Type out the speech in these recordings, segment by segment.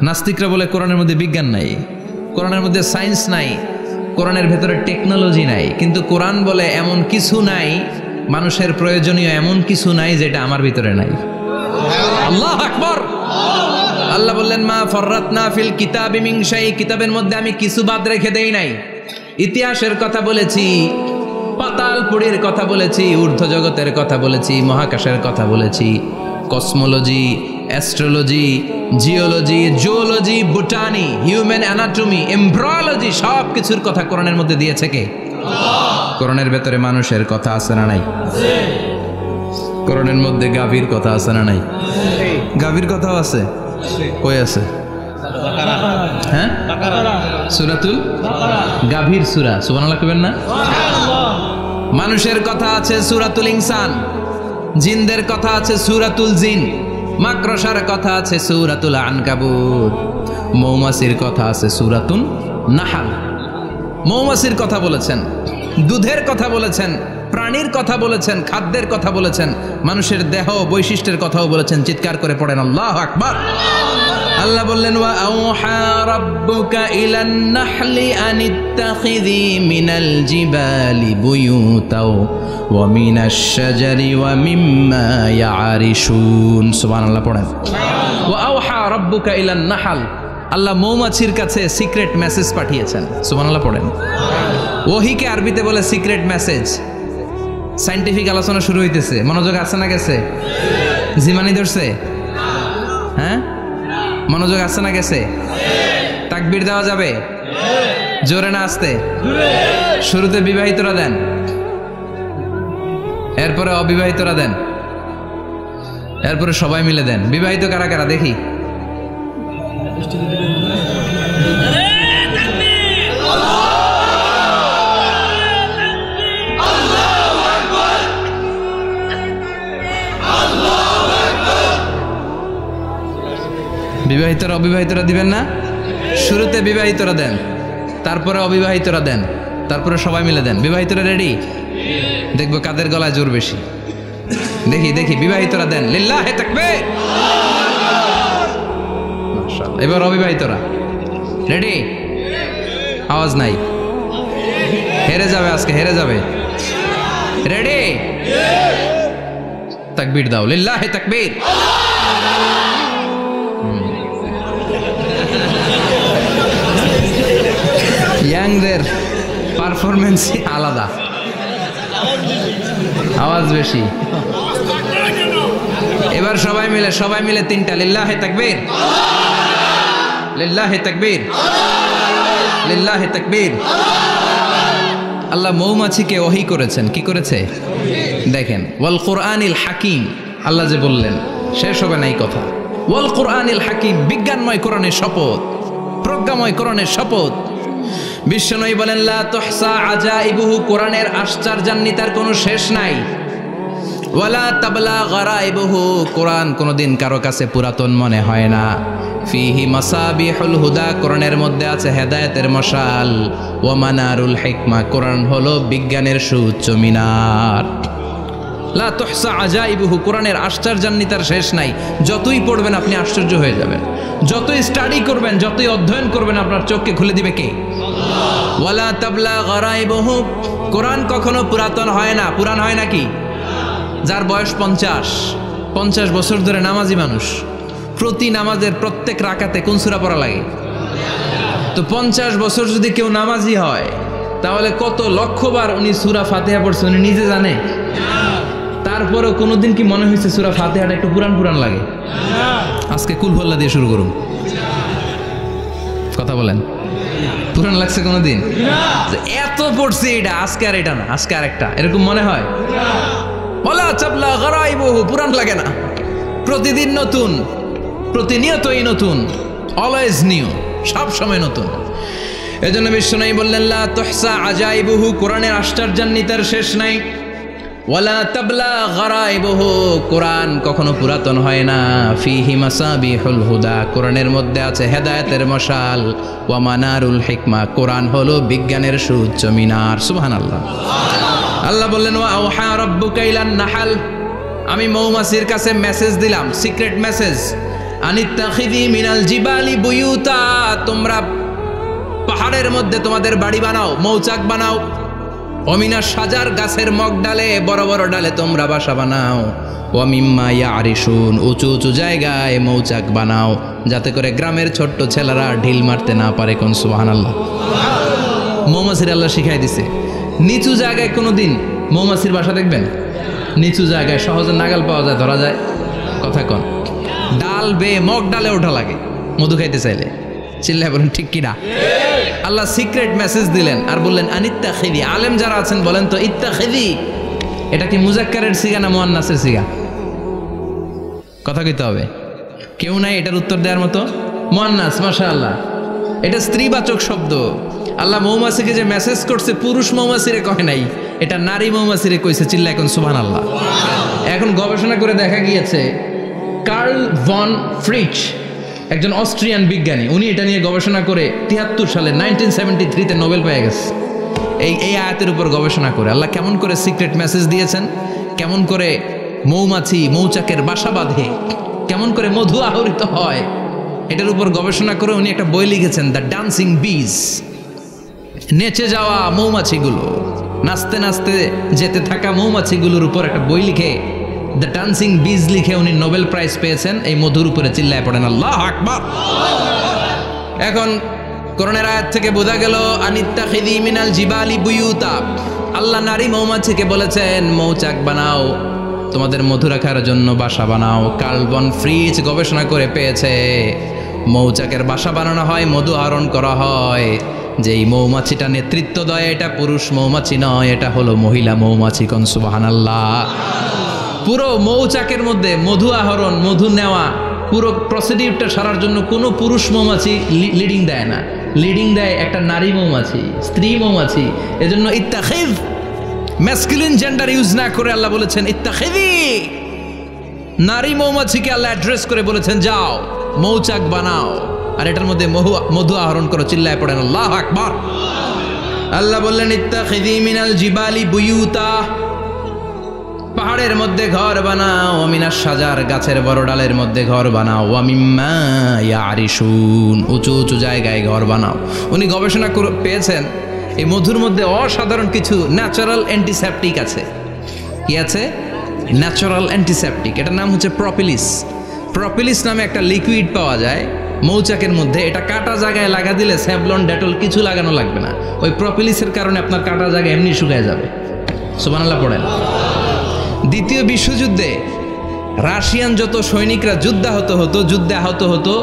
নাস্তিকরা বলে কোরআনের মধ্যে বিজ্ঞান নাই, কোরআনের মধ্যে সায়েন্স নাই, কোরআনের ভেতরে টেকনোলজি নাই। কিন্তু কোরআন বলে এমন কিছু নাই, মানুষের প্রয়োজনীয় এমন কিছু নাই যেটা আমার ভিতরে নাই। আল্লাহু আকবার। আল্লাহ বললেন মা ফররাতনা ফিল কিতাবি মিন শাই, কিতাবের মধ্যে আমি কিছু বাদ রেখে দেই নাই। ইতিহাসের কথা বলেছি, পাতালপুরীর কথা বলেছি, ঊর্ধ্ব জগতের কথা বলেছি, মহাকাশের কথা বলেছি, cosmology, astrology, geology, zoology, botany, human anatomy, embryology, সব কিছুর কথা কোরআনের মধ্যে দিয়েছে কে? কোরআনের ভেতরে মানুষের কথা আছে না নাই? কোরআনের মধ্যে গাভীর কথা আছে না নাই? গাভীর কথাও আছে। কই আছে? হ্যাঁ, সূরাতুল গাভীর সূরা। সুবহানাল্লাহ কইবেন না? মানুষের কথা আছে সূরাতুল ইনসান, জিনদের কথা আছে সূরাতুল জিন, মাকড়সার কথা আছে সূরাতুল আনকাবুত, মৌমাছির কথা আছে সূরাতুন নাহাল। মৌমাছির কথা বলেছেন, দুধের কথা বলেছেন, প্রাণীর কথা বলেছেন, খাদ্যের কথা বলেছেন, মানুষের দেহ বৈশিষ্ট্যের কথাও বলেছেন। চিৎকার করে পড়েন আল্লাহু আকবার। আল্লাহ বললেন ওয়া আওহা রাব্বুকা ইলান নাহলি আনিত্তাখিযি মিনাল জিবালি বুয়ুতাও ওয়া মিনাশ শাজারি ওয়া মিম্মা ইয়ারিশুন। সুবহানাল্লাহ পড়েন। ওয়া আওহা রাব্বুকা ইলান নাহল, আল্লাহ মৌমাছির কাছে সিক্রেট মেসেজ পাঠিয়েছেন। সুবহানাল্লাহ পড়েন। ওহীকে আরবিতে বলে সিক্রেট মেসেজ। সায়েন্টিফিক আলোচনা শুরু হইতেছে, মনোযোগ আছে না গেছে? জিমানি ধরছে? হ্যাঁ, মনোযোগ আছে না গেছে? তাকবীর দেওয়া যাবে? জোরে না আসতে? শুরুতে বিবাহিতরা দেন, এরপরে অবিবাহিতরা দেন, এরপরে সবাই মিলে দেন। বিবাহিত কারা কারা দেখি? বিবাহিতরা অবিবাহিতরা দিবেন না? শুরুতে বিবাহিতরা দেন, তারপরে অবিবাহিতরা দেন, তারপরে সবাই মিলে দেন। বিবাহিতরা রেডি? দেখবো কাদের গলায় জোর বেশি। দেখি দেখি, বিবাহিতরা দেন। লিল্লাহি তাকবীর। মাশাআল্লাহ। এবার অবিবাহিতরা রেডি? আওয়াজ নাই, হেরে যাবে আজকে, হেরে যাবে। রেডি? তাকবীর দাও। লিল্লাহি তাকবীর। ইয়াংদের পারফরমেন্স আলাদা, আওয়াজ বেশি। এবার সবাই মিলে তিনটা। লিল্লাহি তাকবীর, লিল্লাহি তাকবীর, লিল্লাহি তাকবীর। আল্লাহ মৌমাছিকে ওহী করেছেন। কি করেছে দেখেন। ওয়াল কুরআনিল হাকিম, আল্লাহ যে বললেন শেষ হবে না এই কথা। ওয়াল কুরআনিল হাকিম, বিজ্ঞানময় কোরআনের শপথ, প্রজ্ঞাময় কোরআনের শপথ। বিশ্বনবী বলেন লা তুহসা আজাইবুহু, কোরআনের আশ্চর্যান্বিতার কোনো শেষ নাই। ওয়ালা তাবলা গারাইবুহু, কোরআন কোনোদিন কারো কাছে পুরাতন মনে হয় না। ফিহি মাসাবিহুল হুদা, কোরআনের মধ্যে আছে হেদায়েতের মশাল। ওয়া মানারুল হিকমা, কোরআন হলো বিজ্ঞানের সুউচ্চ মিনার। লা তুহসা আজাইবুহু, কোরআনের আশ্চর্যান্বিতার শেষ নাই। যতই পড়বেন আপনি আশ্চর্য হয়ে যাবেন, যতই স্টাডি করবেন, যতই অধ্যয়ন করবেন, আপনার চোখকে খুলে দিবে কে? ওয়ালা তাবলা গারাইবুহু, কোরআন কখনো পুরাতন হয় না। পুরান হয় নাকি? যার বয়স 50 বছর ধরে নামাজি মানুষ, প্রতি নামাজের প্রত্যেক রাকাতে কোন সূরা পড়া লাগে? তো 50 বছর যদি কেউ নামাজি হয়, তাহলে কত লক্ষবার উনি সূরা ফাতিহা পড়ছে উনি নিজে জানে? তারপরেও কোনোদিন কি মনে হয়েছে সূরা ফাতিহাটা একটু পুরান পুরান লাগে? আজকে কুল হল্লা দিয়ে শুরু করুন। কথা বলেন, পুরান লাগছে কোনোদিন? এত পড়ছি এটা, আজকে আর এটা না, আজকে আর একটা, এরকম মনে হয়? ওয়ালা তাবলা গারাইবুহু, পুরান লাগে না। প্রতিদিন নতুন, প্রতিনিয়তই নতুন, অলওয়েজ নিউ, সব সময় নতুন। এজন্য বিশ্বনবী বললেন লা তুহসা আজাইবুহু, কোরআনের আশ্চর্যান্বিতার শেষ নাই। ওয়ালা তাবলা গারাইবুহু, কোরআন কখনো পুরাতন হয় না। ফিহি মাসাবিহুল হুদা, কোরআনের মধ্যে আছে হেদায়েতের মশাল। ওয়া মানারুল হিকমা, কোরআন হলো বিজ্ঞানের সুউচ্চ মিনার। সুবহানাল্লাহ। আল্লাহ বললেন ওয়া আওহা রাব্বুকা ইলান নাহাল, আমি মৌমাছির কাছে মেসেজ দিলাম, সিক্রেট মেসেজ। আনিত্তাখিযি মিনাল জিবালি বুয়ুতা, তোমরা পাহাড়ের মধ্যে তোমাদের বাড়ি বানাও, মৌচাক বানাও। অমিনা সাজার, গাছের মগ ডালে, বড় বড় ডালে তোমরা বাসা বানাও। ওয়া মিম্মা ইয়ারিশুন, উঁচু উঁচু জায়গায় মৌচাক বানাও, যাতে করে গ্রামের ছোট্ট ছেলেরা ঢিল মারতে না পারে। কোন সুবহানাল্লাহ। মৌমাছির আল্লাহ শিখাই দিছে, নিচু জায়গায় কোনোদিন মৌমাছির বাসা দেখবেন, নিচু জায়গায় সহজে নাগাল পাওয়া যায়, ধরা যায়। কথা কন, ডাল বেয়ে মগ ডালে ওঠা লাগে মধু খাইতে চাইলে। চিল্লায় বলেন ঠিক কিনা? আল্লাহ সিক্রেট মেসেজ দিলেন আর বললেন আনিত্তাখিযি। আলেম যারা আছেন বলেন তো, ইত্তাখিযি এটা কি মুজাক্কারের সিগা না মুয়ান্নাসের সিগা? কথা কইতে হবে। কেউ নাই এটার উত্তর দেওয়ার মতো। মুয়ান্নাস, মাশাআল্লাহ। এটা স্ত্রীবাচক শব্দ। আল্লাহ মৌমাছিকে যে মেসেজ করছে পুরুষ মৌমাছিরে কয় নাই, এটা নারী মৌমাছিরে কইছে। চিল্লা এখন সুবহানাল্লাহ। এখন গবেষণা করে দেখা গিয়েছে, কার্ল ভন ফ্রিচ একজন অস্ট্রিয়ান বিজ্ঞানী, উনি এটা নিয়ে গবেষণা করে 73 সালে 1973-তে নোবেল পেয়ে গেছে। এই আয়াতের উপর গবেষণা করে আল্লাহ কেমন করে সিক্রেট মেসেজ দিয়েছেন, কেমন করে মৌমাছি মৌচাকের বাসা বাঁধে, কেমন করে মধু আহরিত হয়, এটার উপর গবেষণা করে উনি একটা বই লিখেছেন, দ্য ডান্সিং বিজ। নেচে যাওয়া মৌমাছিগুলো, নাচতে নাচতে যেতে থাকা মৌমাছিগুলোর উপর একটা বই লিখে, দ্য ডান্সিং বিজ লিখে উনি নোবেল প্রাইজ পেয়েছেন এই মধুর উপরে। চিল্লায় পড়েন আল্লাহু আকবার। এখন কোরআনের আয়াত থেকে বোঝা গেল আনিত্তাখিযি মিনাল জিবালি বুয়ুতা, আল্লাহ নারী মৌমাছিকে বলেছেন মৌচাক বানাও, তোমাদের মধু রাখার জন্য বাসা বানাও। কার্ল ভন ফ্রিচ গবেষণা করে পেয়েছে মৌচাকের বাসা বানানো হয়, মধু আহরণ করা হয়, যেই মৌমাছিটা নেতৃত্ব দেয় এটা পুরুষ মৌমাছি নয়, এটা হলো মহিলা মৌমাছি। কোন সুবহানাল্লাহ। পুরো মৌচাকের মধ্যে মধু আহরণ, মধু নেওয়া, পুরো প্রসিডিউরটা সারার জন্য কোনো পুরুষ মৌমাছি লিডিং দেয় না, লিডিং দেয় একটা নারী মৌমাছি, স্ত্রী মৌমাছি। এজন্য ইত্তাখিয, ম্যাসকুলিন জেন্ডার ইউজ না করে আল্লাহ বলেছেন ইত্তাখিযি। নারী মৌমাছিকে আল্লাহ অ্যাড্রেস করে বলেছেন যাও মৌচাক বানাও আর এটার মধ্যে মধু আহরণ করো। চিল্লায় পড়েন আল্লাহু আকবার। আল্লাহ বললেন ইত্তাখিযি মিনাল জিবালি বুয়ুতা, পাহাড়ের মধ্যে ঘর বানাও, মিনাস সাজার, গাছের বড় ডালের মধ্যে ঘর বানাও, ওয়া মিম্মা ইয়ারিশুন, উঁচু উঁচু জায়গায় ঘর বানাও। উনি গবেষণা করে পেয়েছেন এই মধুর মধ্যে অসাধারণ কিছু ন্যাচারাল অ্যান্টিসেপটিক আছে। কি আছে? Natural antiseptic. এটার নাম হচ্ছে প্রপিলিস। প্রপিলিস নামে একটা লিকুইড পাওয়া যায় মৌচাকের মধ্যে। এটা কাটা জায়গায় লাগা দিলে স্যাভলন, ডেটল কিছু লাগানো লাগবে না। ওই প্রপিলিসের কারণে আপনার কাটা জায়গা এমনি শুকায় যাবে। সুবহানাল্লাহ পড়েন। দ্বিতীয় বিশ্বযুদ্ধে রাশিয়ান যত সৈনিকরা যুদ্ধে আহত হতো,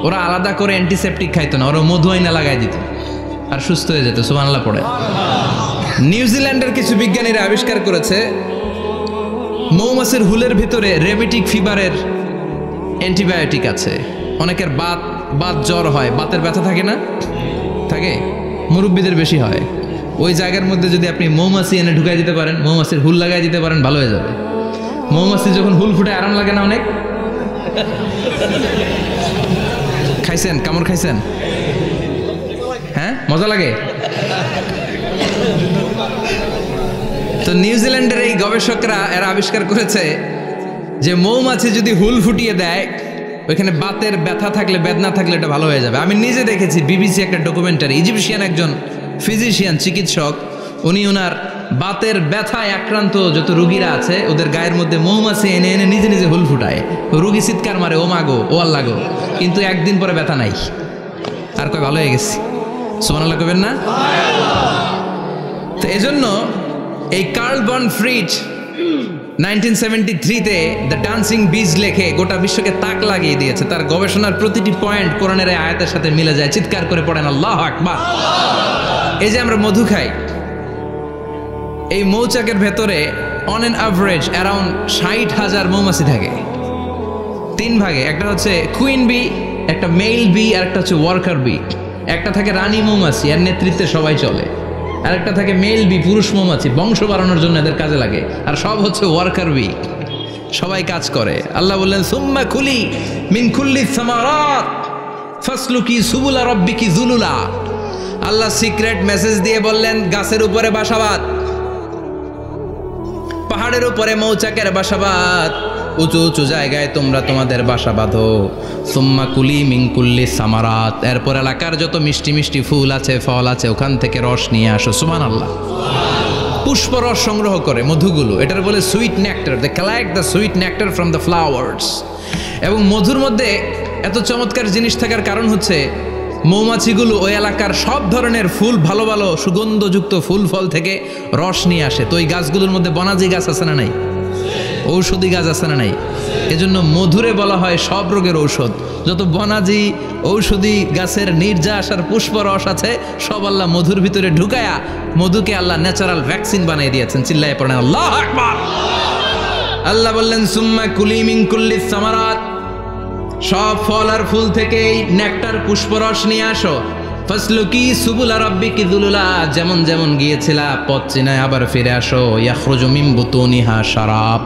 ওরা আলাদা করে অ্যান্টিসেপটিক খাইতো না, ওরা মধু আইনা লাগাই দিত আর সুস্থ হয়ে যেত। সুবহানাল্লাহ পড়ে। নিউজিল্যান্ডের কিছু বিজ্ঞানীরা আবিষ্কার করেছে মৌমাছির হুলের ভিতরে রেমেটিক ফিভারের অ্যান্টিবায়োটিক আছে। অনেকের বাত জ্বর হয়, বাতের ব্যথা থাকে না, থাকে, মুরব্বীদের বেশি হয়। ওই জায়গার মধ্যে যদি আপনি মৌমাছি এনে ঢুকাই দিতে পারেন, মৌমাছির হুল লাগাই দিতে পারেন, ভালো হয়ে যাবে। মৌমাছি যখন হুল ফুটে আরাম লাগে না অনেক? খাইছেন? কামড় খাইছেন? হ্যাঁ, মজা লাগে। তো নিউজিল্যান্ডের এই গবেষকরা এরা আবিষ্কার করেছে যে মৌমাছি যদি হুল ফুটিয়ে দেয়, ওইখানে বাতের ব্যথা থাকলে, বেদনা থাকলে এটা ভালো হয়ে যাবে। আমি নিজে দেখেছি, বিবিসি একটা ডকুমেন্টারি। ইজিপশিয়ান একজন ফিজিশিয়ান, চিকিৎসক, উনি ওনার বাতের ব্যথায় আক্রান্ত যত রুগীরা আছে ওদের গায়ের মধ্যে মৌমাছি এনে এনে নিজে নিজে হুল ফুটায়। রুগী চিৎকার মারে, ও মাগো, ও আল্লাহ গো, কিন্তু একদিন পরে ব্যথা নাই, আর কয় ভালো হয়ে গেছি। সুবহানাল্লাহ কইবেন না? তো এজন্য এই কার্ল ভন ফ্রিচ 1973-তে দ্য ডান্সিং বিজ লেখে গোটা বিশ্বকে তাক লাগিয়ে দিয়েছে। তার গবেষণার প্রতিটি পয়েন্ট কোরআনের আয়াতের সাথে মিলে যায়। চিৎকার করে পড়েন আল্লাহু আকবার। এই যে আমরা মধু খাই, এই মৌচাকের ভেতরে অন এন অ্যাভারেজ অ্যারাউন্ড 60,000 মৌমাছি থাকে। 3 ভাগে, একটা হচ্ছে কুইন বি, একটা মেল বি, আর একটা হচ্ছে ওয়ার্কার বি। একটা থাকে রানী মৌমাছি, এর নেতৃত্বে সবাই চলে। আর একটা থাকে মেল বি, পুরুষ মৌমাছি, বংশ বাড়ানোর জন্য এদের কাজে লাগে। আর সব হচ্ছে ওয়ার্কার বি, সবাই কাজ করে। আল্লাহ বললেন সুম্মা কুলি মিন কুল্লি সামারাত ফাসলুকি সুবুলা রাব্বিকি যুলুলা। আল্লাহ সিক্রেট মেসেজ দিয়ে বললেন গাছের উপরে বাসাবাদ, পাহাড়ের উপরে মৌচাকের বাসাবাদ, উঁচু উঁচু জায়গায় তোমরা তোমাদের বাসা বাঁধো। সুম্মা কুলি মিন কুল্লি সামারাত, এরপর এলাকার যত মিষ্টি মিষ্টি ফুল আছে ফল আছে ওখান থেকে রস নিয়ে আসো। সুবহানাল্লাহ। পুষ্প রস সংগ্রহ করে মধুগুলো, এটার বলে sweet nectar. They collect the sweet nectar from the flowers. এবং মধুর মধ্যে এত চমৎকার জিনিস থাকার কারণ হচ্ছে মৌমাছিগুলো ওই এলাকার সব ধরনের ফুল, ভালো ভালো সুগন্ধযুক্ত ফুল ফল থেকে রস নিয়ে আসে। তো ওই গাছগুলোর মধ্যে বনাজি গাছ আছে না নাই, ঔষধি গাছ আছে না নাই, এজন্য মধুরে বলা হয় সব রোগের ঔষধ। যত বনাজি ঔষধি গাছের নির্যাস আর পুষ্প রস আছে সব আল্লাহ মধুর ভিতরে ঢুকায়া মধুকে আল্লাহ ন্যাচারাল ভ্যাকসিন বানিয়ে দিয়েছেন। চিল্লায়ে পড়েন আল্লাহু আকবার। আল্লাহ বললেন সুম্মা কুলি মিন কুল্লি সামারাত, সব ফল আর ফুল থেকেই নেকটার পুষ্পরস নিয়ে আসো। ফাসলুকি সুবুলা রাব্বিকি যুলুলা, যেমন যেমন গিয়েছিলা পথ চিনায় আবার ফিরে আসো। ইয়াখরুজু মিন বুতুনিহা শারাব,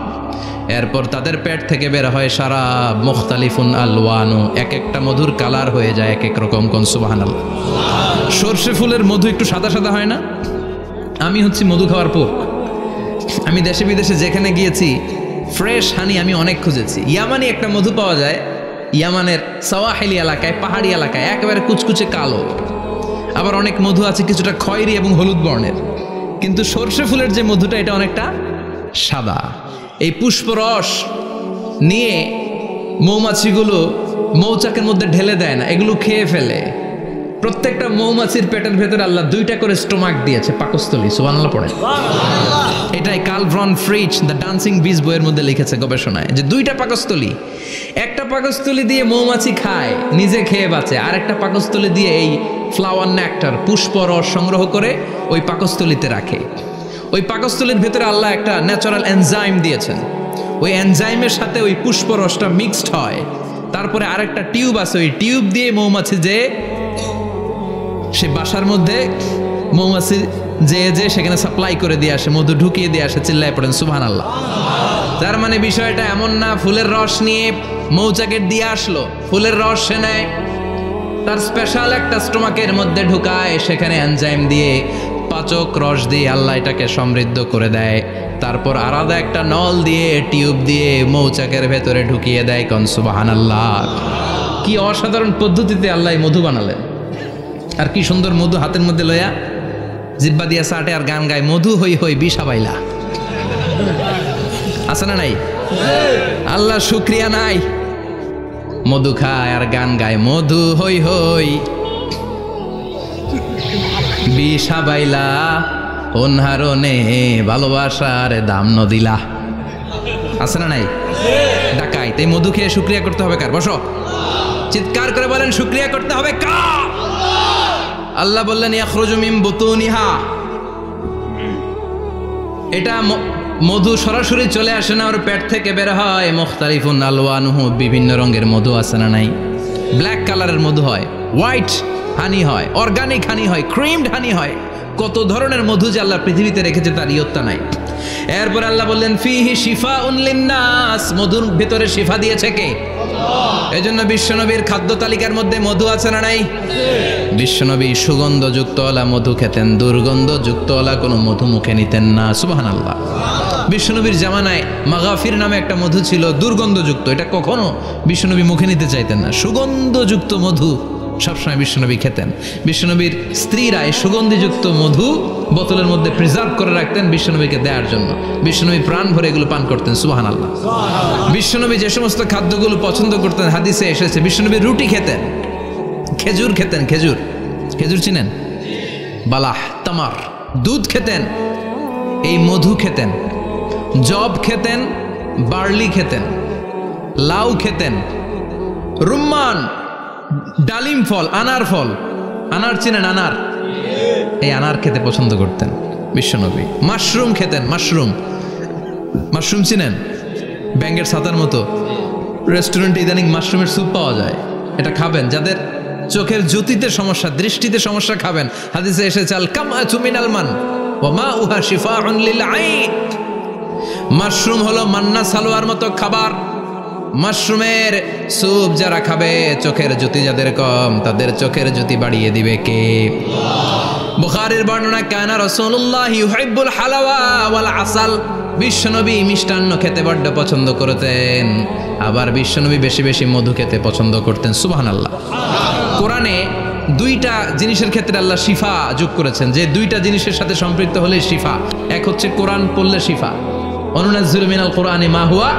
এরপর তাদের পেট থেকে বের হয় শারাব। মুখতালিফুন আলওয়ানু, এক একটা মধুর কালার হয়ে যায় এক এক রকম। কোন সুবহানাল্লাহ। সরষে ফুলের মধু একটু সাদা সাদা হয় না? আমি হচ্ছি মধু খাওয়ার পোক। আমি দেশে বিদেশে যেখানে গিয়েছি ফ্রেশ হানি আমি অনেক খুঁজেছি। ইয়ামানি একটা মধু পাওয়া যায় ইয়ামানের সাওয়াহিলি এলাকায়, পাহাড়ি এলাকায়, একেবারে কুচকুচে কালো। আবার অনেক মধু আছে কিছুটা খয়েরি এবং হলুদ বর্ণের, কিন্তু সরষে ফুলের যে মধুটা এটা অনেকটা সাদা। এই পুষ্পরস নিয়ে মৌমাছিগুলো মৌচাকের মধ্যে ঢেলে দেয় না, এগুলো খেয়ে ফেলে। প্রত্যেকটা মৌমাছির পেটের ভেতরে আল্লাহ 2টা করে স্টোমাক দিয়েছে, পাকস্থলী। সুবহানাল্লাহ পড়ে। এটাই কার্ল ভন ফ্রিচ দ্য ডান্সিং বিজ বইয়ের মধ্যে লিখেছে গবেষণায়, যে 2টা পাকস্থলী। একটা পাকস্থলী দিয়ে মৌমাছি খায়, নিজে খেয়ে বাঁচে, আর একটা পাকস্থলী দিয়ে এই ফ্লাওয়ার নেক্টার পুষ্প রস সংগ্রহ করে ওই পাকস্থলীতে রাখে। ওই পাকস্থলীর ভেতরে আল্লাহ একটা ন্যাচারাল এনজাইম দিয়েছেন, ওই এনজাইমের সাথে ওই পুষ্প রসটা মিক্সড হয়। তারপরে আরেকটা টিউব আছে, ওই টিউব দিয়ে মৌমাছি যে সে বাসার মধ্যে মৌমাছি যে সেখানে সাপ্লাই করে দিয়ে আসে, মধু ঢুকিয়ে দিয়ে আসে। চিল্লায় পড়েন সুবহানাল্লাহ। তার মানে বিষয়টা এমন না ফুলের রস নিয়ে মৌচাকের দিয়ে আসলো, ফুলের রস সে নেয়, তার স্পেশাল একটা স্টোমাকের মধ্যে ঢুকায়, সেখানে এনজাইম দিয়ে পাচক রস দিয়ে আল্লাহ এটাকে সমৃদ্ধ করে দেয়। তারপর আলাদা একটা নল দিয়ে টিউব দিয়ে মৌচাকের ভেতরে ঢুকিয়ে দেয়। কোন সুবহানাল্লাহ। কি অসাধারণ পদ্ধতিতে আল্লাহ মধু বানালেন। আর কি সুন্দর মধু হাতের মধ্যে লয়া জিব্বা দিয়া চাটে আর গান গায়, মধু হই হই বিষা বাইলা। আছে না নাই? আল্লাহ শুকরিয়া নাই? মধু খায় আর গান গায়, মধু হই হই বিষা বাইলা, অনহারণে ভালোবাসার দাম নদিলা। আছে না নাই? ডাকাই। তাই মধু খেয়ে শুকরিয়া করতে হবে কার? বসো, চিৎকার করে বলেন শুকরিয়া করতে হবে কার? আল্লাহ বললেন ইয়াখরুজু মিন বুতুনিহা, এটা মধু সরাসরি চলে আসে না, ওর পেট থেকে বের হয়। মুখতালিফুন আলওয়ানুহু, বিভিন্ন রঙের মধু আছে না নাই? ব্ল্যাক কালারের মধু হয়, হোয়াইট হানি হয়, অর্গানিক হানি হয়, ক্রিমড হানি হয়। কত ধরনের মধু যে আল্লাহ পৃথিবীতে রেখেছে তার ইয়ত্তা নাই। এরপর আল্লাহ বললেন ফিহি শিফাউন লিন্নাস, মধুর ভিতরে শিফা দিয়েছে কে? এই জন্য বিশ্বনবীর খাদ্য তালিকার মধ্যে মধু আছে না নাই? বিশ্বনবী সুগন্ধযুক্তওয়ালা মধু খেতেন, দুর্গন্ধযুক্তওয়ালা কোনো মধু মুখে নিতেন না। সুবহানাল্লাহ। বিশ্বনবীর জামানায় মাগাফির নামে একটা মধু ছিল, দুর্গন্ধযুক্ত, এটা কখনো বিশ্বনবী মুখে নিতে চাইতেন না। সুগন্ধযুক্ত মধু সবসময় বিশ্বনবী খেতেন। বিশ্বনবীর স্ত্রীরা এই সুগন্ধিযুক্ত মধু বোতলের মধ্যে প্রিজার্ভ করে রাখতেন বিশ্বনবীকে দেওয়ার জন্য। বিশ্বনবী প্রাণ ভরে এগুলো পান করতেন। সুবহানাল্লাহ। বিশ্বনবী যে সমস্ত খাদ্যগুলো পছন্দ করতেন হাদিসে এসেছে, বিশ্বনবী রুটি খেতেন, খেজুর খেতেন, খেজুর, খেজুর চিনেন? বালাহ, তামার, দুধ খেতেন, এই মধু খেতেন, জব খেতেন, বার্লি খেতেন, লাউ খেতেন, রুম্মান, ডালিম ফল, আনার ফল, আনার চিনেন? আনার, এই আনার খেতে পছন্দ করতেন বিশ্বনবী। মাশরুম খেতেন, মাশরুম, মাশরুম চিনেন? ব্যাঙের ছাতার মতো। রেস্টুরেন্টে ইদানিং মাশরুমের স্যুপ পাওয়া যায়, এটা খাবেন। যাদের চোখের জ্যোতিতে সমস্যা, দৃষ্টিতে সমস্যা খাবেন। হাদিসে এসেছে আল কামআতু মিনাল মান ওয়া মাউহা শিফাউন লিল আইন। মাশরুম হলো মান্না সালোয়ার মতো খাবার। মাশরুমের স্যুপ যারা খাবে, চোখের জ্যোতি যাদের কম তাদের চোখের জ্যোতি বাড়িয়ে দিবে কে? বুখারীর বর্ণনা, কানা রাসূলুল্লাহ ইউহিব্বুল হালাওয়া ওয়াল আসাল, বিশ্বনবী মিষ্টান্ন খেতে বড্ড পছন্দ করতেন, আবার বিশ্বনবী বেশি বেশি মধু খেতে পছন্দ করতেন। সুবহানাল্লাহ। কোরআনে দুইটা জিনিসের ক্ষেত্রে আল্লাহ শিফা যোগ করেছেন, যে দুইটা জিনিসের সাথে সম্পৃক্ত হলে শিফা। এক হচ্ছে কোরআন পড়লে শিফা, অনুনাজ্জিলু মিনাল কোরআনি মা হুয়া।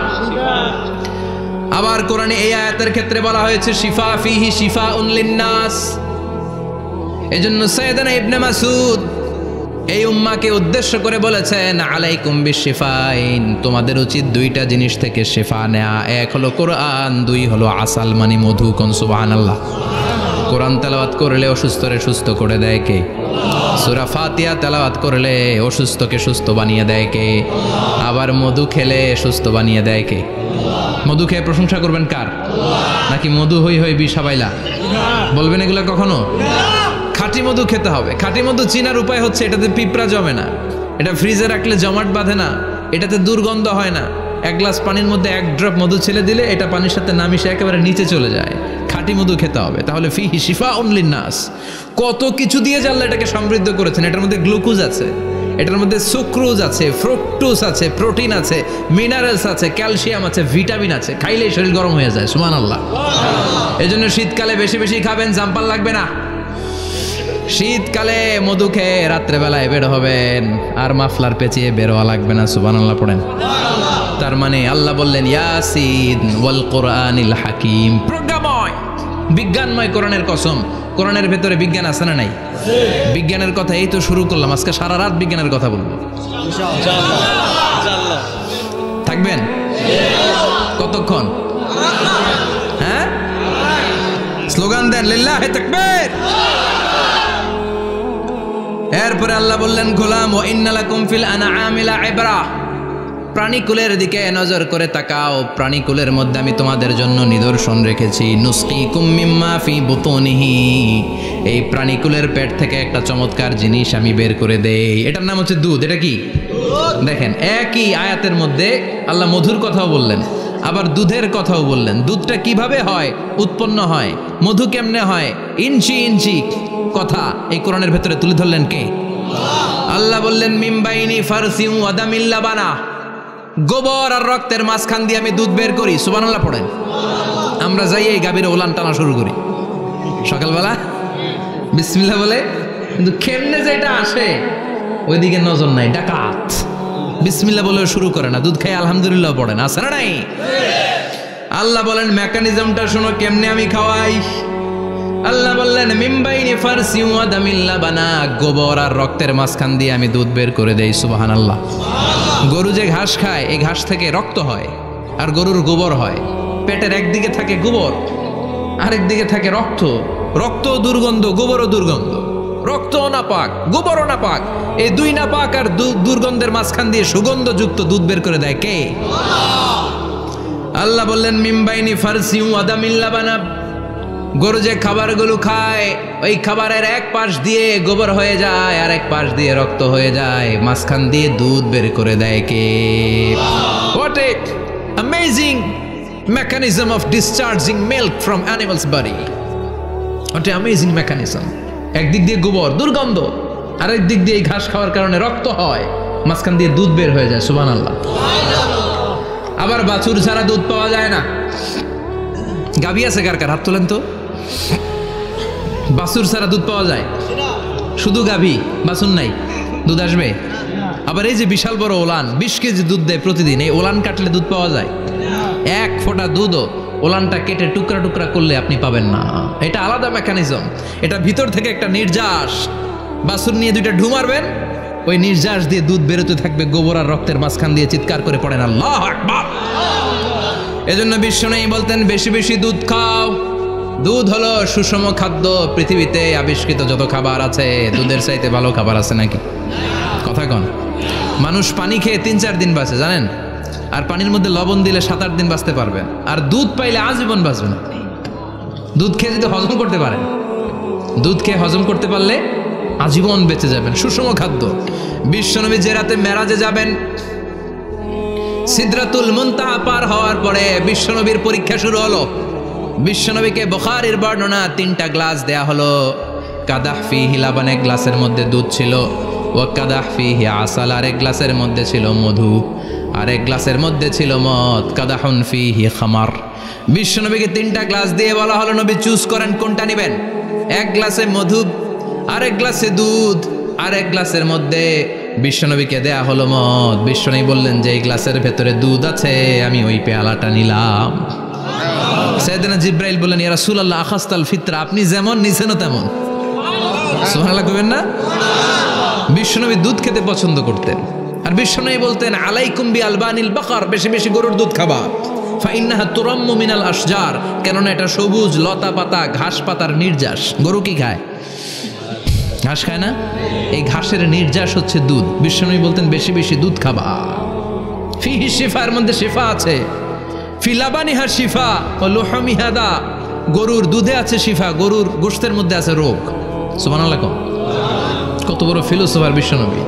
আবার কোরআনে এই আয়াতের ক্ষেত্রে বলা হয়েছে শিফা ফিহি শিফাউন লিন্নাস। এজন্য সাইয়েদানা ইবনে মাসউদ এই উম্মাকে উদ্দেশ্য করে বলেছেন আলাইকুম বিশিফাইন, তোমাদের উচিত দুইটা জিনিস থেকে শিফা নেয়া। এক হলো কোরআন, দুই হলো আসাল মানে মধু। কোন সুবহানাল্লাহ। কোরআন তেলাওয়াত করলে অসুস্থরে সুস্থ করে দেয় কে? সূরা ফাতিহা তেলাওয়াত করলে অসুস্থকে সুস্থ বানিয়ে দেয় কে? আবার মধু খেলে সুস্থ বানিয়ে দেয় কে? মধু খেয়ে প্রশংসা করবেন কার? নাকি মধু হই হই বিষাবাইলা বলবেন এগুলা কখনো? খাঁটি মধু খেতে হবে। খাঁটি মধু চিনার উপায় হচ্ছে এটাতে পিঁপড়া জমে না, এটা ফ্রিজে রাখলে জমাট বাঁধে না, এটাতে দুর্গন্ধ হয় না। এক গ্লাস পানির মধ্যে এক ড্রপ মধু ছেলে দিলে এটা পানির সাথে না মিশে একেবারে নিচে চলে যায়। খাঁটি মধু খেতে হবে। তাহলে ফিহি শিফাউন লিন্নাস। কত কিছু দিয়ে আল্লাহ এটাকে সমৃদ্ধ করেছেন। এটার মধ্যে গ্লুকোজ আছে, এটার মধ্যে সুক্রোজ আছে, ফ্রুকটোজ আছে, প্রোটিন আছে, মিনারেলস আছে, ক্যালসিয়াম আছে, ভিটামিন আছে। খাইলেই শরীর গরম হয়ে যায়। সুবহানাল্লাহ। এজন্য শীতকালে বেশি বেশি খাবেন, জাম্পাল লাগবে না। শীতকালে মধু খেয়ে রাত্রেবেলায় বের হবেন, আর মাফলার পেঁচিয়ে বেরোয়া লাগবে না। সুবহানাল্লাহ পড়েন। তার মানে আল্লাহ বললেন ইয়াসিন ওয়াল কোরআনিল হাকিম, প্রজ্ঞাময় বিজ্ঞানময় কোরআনের কসম। কোরআনের ভেতরে বিজ্ঞান আছে না নাই? বিজ্ঞানের কথা এই তো শুরু করলাম, আজকে সারা রাত বিজ্ঞানের কথা বলবো। থাকবেন কতক্ষণ? হ্যাঁ, স্লোগান দেন লিল্লাহি তাকবীর। এরপরে আল্লাহ বললেন গোলাম ওয়া ইন্না লাকুম ফিল আনআমি লাইবরা, প্রাণীকুলের দিকে নজর করে তাকাও। প্রাণীকুলের মধ্যে আমি তোমাদের জন্য নিদর্শন রেখেছি। নুসকিকুম মিম্মা ফি বুতুনিহি, এই প্রাণীকুলের পেট থেকে একটা চমৎকার জিনিস আমি বের করে দেই, এটার নাম হচ্ছে দুধ। এটা কি? দেখেন একই আয়াতের মধ্যে আল্লাহ মধুর কথাও বললেন, আবার দুধের কথাও বললেন। দুধটা কিভাবে হয়, উৎপন্ন হয়, মধু কেমনে হয়, ইঞ্চি ইঞ্চি কথা এই কোরআনের ভেতরে তুলে ধরলেন কে? আল্লাহ বললেন মিমবাইনি ফারসিউ আদামিল লাবানা, গোবর আর রক্তের মাঝখান দিয়ে আমি দুধ বের করি। সুবহানাল্লাহ পড়েন। আমরা যাই এই গাভীর ওলান টানা শুরু করি সকালবেলা বিসমিল্লাহ বলে, কিন্তু কেমনে যেটা আসে ওইদিকে নজর নাই। ডাকাত বিসমিল্লাহ বলে শুরু করে না, দুধ খাই আলহামদুলিল্লাহ পড়ে না, আছে না নাই? আল্লাহ বলেন মেকানিজমটা শোনো কেমনে আমি খাওয়াই। আল্লাহ বললেন মিমবাইনি ফারসিউ আদামিল লাবানা, গোবর আর রক্তের মাঝখান দিয়ে আমি দুধ বের করে দেই। সুবহানাল্লাহ। গরু যে ঘাস খায়, এই ঘাস থেকে রক্ত হয় আর গরুর গোবর হয়। পেটের একদিকে থাকে গোবর, আরেক দিকে থাকে রক্ত। রক্ত দুর্গন্ধ, গোবরও দুর্গন্ধ। রক্তও নাপাক, গোবরও নাপাক। এই দুই নাপাক আর দুর্গন্ধের মাঝখান দিয়ে সুগন্ধযুক্ত দুধ বের করে দেয় কে? আল্লাহ বললেন মিমবাইনি ফারসিউ আদামিল লাবানা, গরু যে খাবারগুলো খায় ওই খাবারের এক পাশ দিয়ে গোবর হয়ে যায় আর এক পাশ দিয়ে রক্ত হয়ে যায়, মাঝখান দিয়ে দুধ বের করে দেয় কে? What a amazing mechanism of discharging milk from animal's body. What a amazing mechanism. একদিক দিয়ে গোবর দুর্গন্ধ, আরেক দিক দিয়ে ঘাস খাওয়ার কারণে রক্ত হয়, মাঝখান দিয়ে দুধ বের হয়ে যায়। সুবহানাল্লাহ। আবার বাছুর ছাড়া দুধ পাওয়া যায় না। গাভী আছে কার কার? হাত তোলেন তো। বাছুর ছাড়া দুধ পাওয়া যায়? শুধু গাভী, বাছুর নাই, দুধ আসবে? আবার এই যে বিশাল বড় ওলান 20 কেজি দুধ দেয় প্রতিদিন, এই ওলান কাটলে দুধ পাওয়া যায়? এক ফোঁটা দুধও ওলানটা কেটে টুকরা টুকরা করলে আপনি পাবেন না। এটা আলাদা মেকানিজম। এটা ভিতর থেকে একটা নির্যাস। বাছুর নিয়ে দুইটা ঢু মারবেন, ওই নির্যাস দিয়ে দুধ বেরোতে থাকবে গোবর আর রক্তের মাঝখান দিয়ে। চিৎকার করে পড়েন আল্লাহু আকবার। এজন্য বিশ্বনবী বলতেন বেশি বেশি দুধ খাও। দুধ হলো সুষম খাদ্য। পৃথিবীতে আবিষ্কৃত যত খাবার আছে দুধের চাইতে ভালো খাবার আছে নাকি? কথা কন। মানুষ পানি খেয়ে 3-4 দিন বাঁচে জানেন, আর পানির মধ্যে লবণ দিলে 7-8 দিন বাঁচতে পারবেন। আর দুধ পাইলে আজীবন বাঁচবেন। দুধ খেয়ে যদি হজম করতে পারেন, দুধ খেয়ে হজম করতে পারলে আজীবন বেঁচে যাবেন। সুষম খাদ্য। বিশ্বনবী যে রাতে মেরাজে যাবেন, সিদরাতুল মুনতাহা পার হওয়ার পরে বিশ্বনবীর পরীক্ষা শুরু হলো। বিশ্বনবীকে বুখারীর বর্ণনা 3টা গ্লাস দেয়া হলো। কাদাহ ফিহি লাবান, এক গ্লাসের মধ্যে দুধ ছিল। ওয়া কাদাহ ফিহি আসাল, আরেক গ্লাসের মধ্যে ছিল মধু, আরেক গ্লাসের মধ্যে ছিল মদ। কাদাহুন ফিহি খামার। বিশ্বনবীকে 3টা গ্লাস দিয়ে বলা হলো নবী চুজ করেন কোনটা নেবেন। এক গ্লাসে মধু, আরেক গ্লাসে দুধ, আরেক গ্লাসের মধ্যে বিশ্বনবীকে দেয়া হলো মদ। বিশ্বনবী বললেন যে এই গ্লাসের ভেতরে দুধ আছে, আমি ওই পেয়ালাটা নিলাম। সাইয়েদনা জিব্রাইল বললেন ইয়া রাসূলুল্লাহ আখাস্তাল ফিতরা, আপনি যেমন নিছেন তেমন। সুবহানাল্লাহ কইবেন না? বিশ্বনবী দুধ খেতে পছন্দ করতেন, আর বিশ্বনবী বলতেন আলাইকুম বি আলবানিল বাকার, বেশি বেশি গরুর দুধ খাবা। ফাইন্নাহা তুরাম্মু মিনাল আশজার, কেননা এটা সবুজ লতা পাতা ঘাস পাতার নির্যাস। গরু কি খায়? ঘাস খায় না? এই ঘাসের নির্যাস হচ্ছে দুধ। বিশ্বনবী বলতেন বেশি বেশি দুধ খাবা। ফিহি শিফা, এর মধ্যে শিফা আছে। ফি লাবানিহা শিফা ওয়া লুহুমিহা দা, গরুর দুধে আছে শিফা, গরুর গোশতের মধ্যে আছে রোগ। সুবহানাল্লাহ। কত বড় ফিলোসোফার বিশ্বনবী।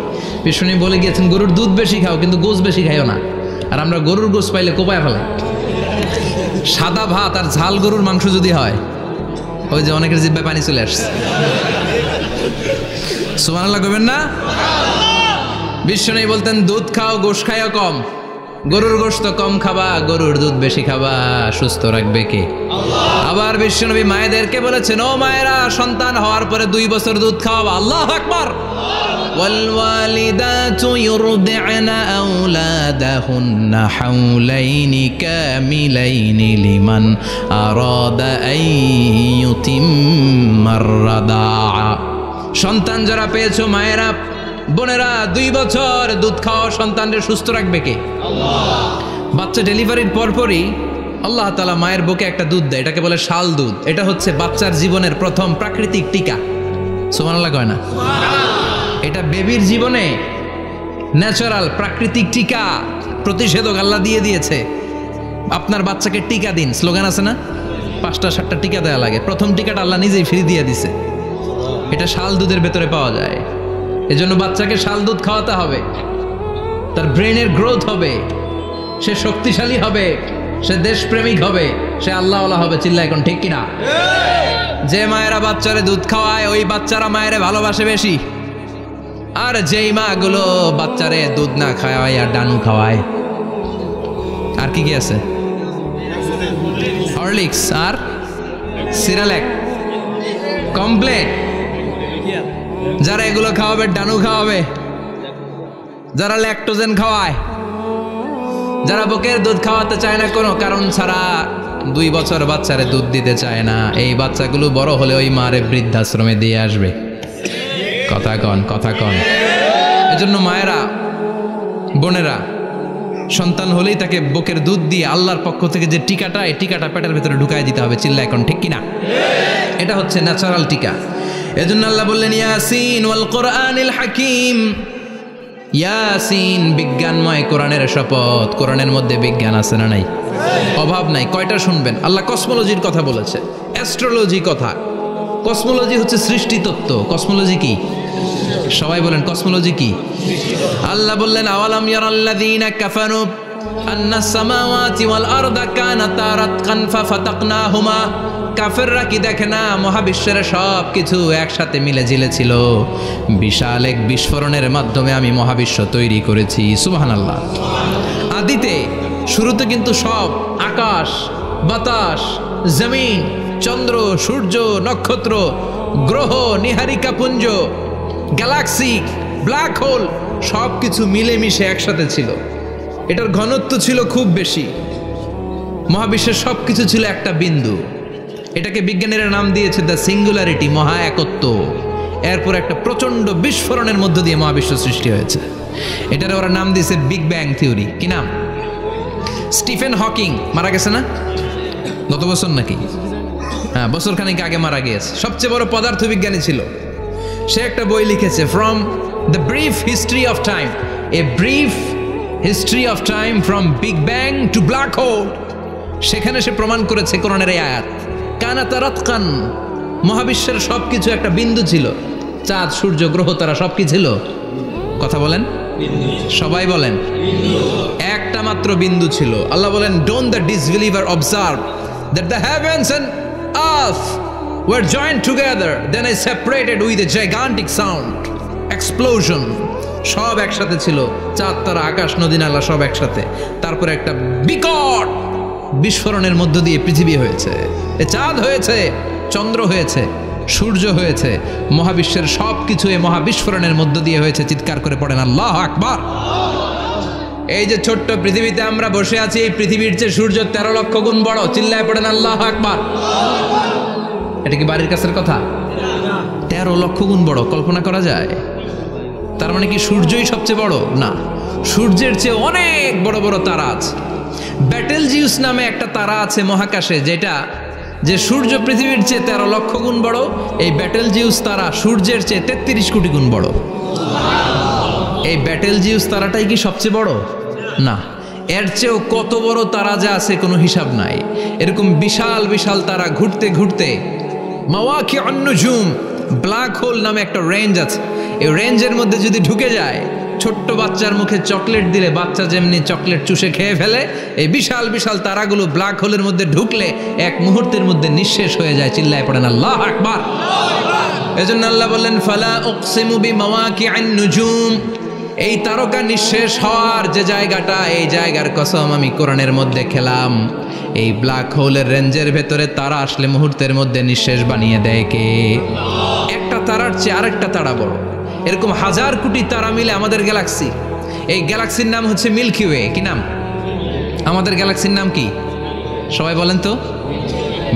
বিশ্বনবী বলে গিয়েছেন গরুর দুধ বেশি খাও কিন্তু গোশত বেশি খাইও না। আর আমরা গরুর গোশত পাইলে কোপায় ফেলাই। সাদা ভাত আর ঝাল গরুর মাংস যদি হয়, ওই যে অনেকের জিহ্বায় পানি চলে আসছে। সুবহানাল্লাহ কইবেন না? বিশ্বনবী বলতেন দুধ খাও গোশত খাইও কম, গরুর গোশত কম খাবা, গরুর দুধ বেশি খাবা, সুস্থ রাখবে কে? আবার বিশ্বনবী মায়েদেরকে বলেছেন ও মায়েরা, সন্তান হওয়ার পরে 2 বছর দুধ খাওয়াবা। আল্লাহু আকবার। والوالدات يرضعن أولادهن حولين كاملين لمن أراد أن يتم الرضاعة। সন্তান যারা পেয়েছো মায়েরা বোনেরা, 2 বছর দুধ খাওয়া সন্তানদের সুস্থ রাখবে কে? আল্লাহ। বাচ্চা ডেলিভারির পরপরই আল্লাহ তাআলা মায়ের বুকে একটা দুধ দেয়, এটাকে বলে শাল দুধ। এটা হচ্ছে বাচ্চার জীবনের প্রথম প্রাকৃতিক টিকা। সুবহানাল্লাহ কয় না? এটা বেবির জীবনে ন্যাচারাল প্রাকৃতিক টিকা, প্রতিষেধক আল্লাহ দিয়ে দিয়েছে। আপনার বাচ্চাকে টিকা দিন, স্লোগান আছে না? 5টা 7টা টিকা দেওয়া লাগে, প্রথম টিকাটা আল্লাহ নিজেই ফ্রি দিয়ে দিছে। এটা শাল দুধের ভেতরে পাওয়া যায়। এজন্য বাচ্চাকে শাল দুধ খাওয়াতে হবে, তার ব্রেনের গ্রোথ হবে, সে শক্তিশালী হবে, সে দেশপ্রেমিক হবে, সে আল্লাহওয়ালা হবে। চিল্লা এখন ঠিক কিনা? যে মায়েরা বাচ্চারে দুধ খাওয়ায় ওই বাচ্চারা মায়েরে ভালোবাসে বেশি। আর যেই মা গুলো বাচ্চারে দুধ না খাওয়ায় আর ডানু খাওয়ায়, আর কি কি আছে? হরলিক্স আর সিরালেক, কমপ্লেন, যারা এগুলো খাওয়াবে ডানু খাওয়াবে, যারা ল্যাকটোজেন খাওয়ায়, যারা বুকের দুধ খাওয়াতে চায় না কোনো কারণ ছাড়া, 2 বছর বাচ্চারে দুধ দিতে চায় না, এই বাচ্চাগুলো বড় হলে ওই মারে বৃদ্ধাশ্রমে দিয়ে আসবে। কথা কন, কথা কন। এজন্য মায়েরা বোনেরা সন্তান হলেই তাকে বুকের দুধ দিয়ে আল্লাহর পক্ষ থেকে যে টিকাটা, এই টিকাটা পেটের ভিতরে ঢুকায় দিতে হবে। চিল্লা এখন ঠিক কিনা? এটা হচ্ছে ন্যাচারাল টিকা। এজন্য আল্লাহ বললেন ইয়াসিন ওয়াল কোরআনিল হাকিম। ইয়াসিন, বিজ্ঞানময় কোরআনের শপথ। কোরআনের মধ্যে বিজ্ঞান আছে না নাই? অভাব নাই। কয়টা শুনবেন? আল্লাহ কসমোলজির কথা বলেছে, অ্যাস্ট্রোলজি কথা। কসমোলজি হচ্ছে সৃষ্টি তত্ত্ব। কসমোলজি কি? সবাই বলেন কসমোলজি কি? আল্লাহ বললেন আওয়ালাম ইয়ারাল্লাযীনা কাফারু আন্নাস সামাওয়াতি ওয়াল আরদা কানাতা রাতকান ফাফাতাকনাহুমা। কাফেররা কি দেখে না মহাবিশ্বের সব কিছু একসাথে মিলে ঝিলে ছিল, বিশাল এক বিস্ফোরণের মাধ্যমে আমি মহাবিশ্ব তৈরি করেছি। সুবহানাল্লাহ। আদিতে শুরুতে কিন্তু সব আকাশ, বাতাস, জমিন, চন্দ্র, সূর্য, নক্ষত্র, গ্রহ, নীহারিকা পুঞ্জ, গ্যালাক্সি, ব্ল্যাক হোল সব কিছু মিলেমিশে একসাথে ছিল। এটার ঘনত্ব ছিল খুব বেশি। মহাবিশ্বের সব কিছু ছিল একটা বিন্দু। এটাকে বিজ্ঞানীরা নাম দিয়েছে দ্য সিঙ্গুলারিটি, মহা একত্ব। এরপর একটা প্রচন্ড বিস্ফোরণের মধ্য দিয়ে মহাবিশ্ব সৃষ্টি হয়েছে। এটার ওরা নাম দিয়েছে বিগ ব্যাং থিওরি। কি নাম? স্টিফেন হকিং মারা গেছে না গত বছর নাকি? হ্যাঁ, বছর খানিক আগে মারা গিয়েছে। সবচেয়ে বড় পদার্থবিজ্ঞানী ছিল। সে একটা বই লিখেছে from the brief history of time, a brief history of time from big bang two black hole. সেখানে সে প্রমাণ করেছে কোরআনের এই আয়াত, কানাতা রাতকান, মহাবিশ্বের সবকিছু একটা বিন্দু ছিল। চাঁদ, সূর্য, গ্রহ, তারা সব কি ছিল? কথা বলেন, সবাই বলেন। একটা মাত্র বিন্দু ছিল। আল্লাহ বলেন don't the disbeliever observe that the heavens and earth were joined together, then I separated with a gigantic sound. Explosion, সব একসাথে ছিল, চাঁদ তারা আকাশ নদী নালা সব একসাথে। তারপরে একটা বিকট বিস্ফোরণের মধ্য দিয়ে পৃথিবী হয়েছে, এ চাঁদ হয়েছে, চন্দ্র হয়েছে, সূর্য হয়েছে, মহাবিশ্বের সব কিছু এই মহাবিস্ফোরণের মধ্য দিয়ে হয়েছে। চিৎকার করে পড়েন আল্লাহু আকবার। এই যে ছোট্ট পৃথিবীতে আমরা বসে আছি, এই পৃথিবীর চেয়ে সূর্য 13 লক্ষ গুণ বড়। চিল্লায় পড়েন আল্লাহু আকবার। এটা কি বাড়ির কাছের কথা? 13 লক্ষ গুণ বড়, কল্পনা করা যায়? তার মানে কি সূর্যই সবচেয়ে বড়? না, সূর্যের চেয়ে অনেক বড় বড় তারা আছে। ব্যাটেলজিউস নামে একটা তারা আছে মহাকাশে, যেটা যে সূর্য পৃথিবীর চেয়ে 13 লক্ষ গুণ বড়। এই ব্যাটেলজিউস তারা সূর্যের চেয়ে 33 কোটি গুণ বড়। এই ব্যাটেলজিউস তারাটাই কি সবচেয়ে বড়? না, এর চেয়েও কত বড় তারা যা আছে কোনো হিসাব নাই। এরকম বিশাল বিশাল তারা ঘুরতে ঘুরতে মাওয়াকিউন নুজুম, ব্ল্যাক হোল নামে একটা রেঞ্জ আছে। এই রেঞ্জের মধ্যে যদি ঢুকে যায়, ছোট্ট বাচ্চার মুখে চকলেট দিলে বাচ্চা যেমনি চকলেট চুষে খেয়ে ফেলে, এই বিশাল বিশাল তারাগুলো ব্ল্যাক হোলের মধ্যে ঢুকলে এক মুহূর্তের মধ্যে নিঃশেষ হয়ে যায়। চিল্লায় পড়েন আল্লাহু আকবার। এজন্য আল্লাহ বললেন ফালা উকসিমু বিমাওয়াকিউন নুজুম, এই তারকা নিঃশেষ হওয়ার যে জায়গাটা, এই জায়গার কসম আমি কোরআনের মধ্যে খেলাম। এই ব্ল্যাক হোলের রেঞ্জের ভেতরে তারা আসলে মুহূর্তের মধ্যে নিঃশেষ বানিয়ে দেয় কে? একটা তারার চেয়ে আরেকটা তারা বড়। এরকম হাজার কোটি তারা মিলে আমাদের গ্যালাক্সি। এই গ্যালাক্সির নাম হচ্ছে মিল্কি ওয়ে। কি নাম? আমাদের গ্যালাক্সির নাম কি? সবাই বলেন তো।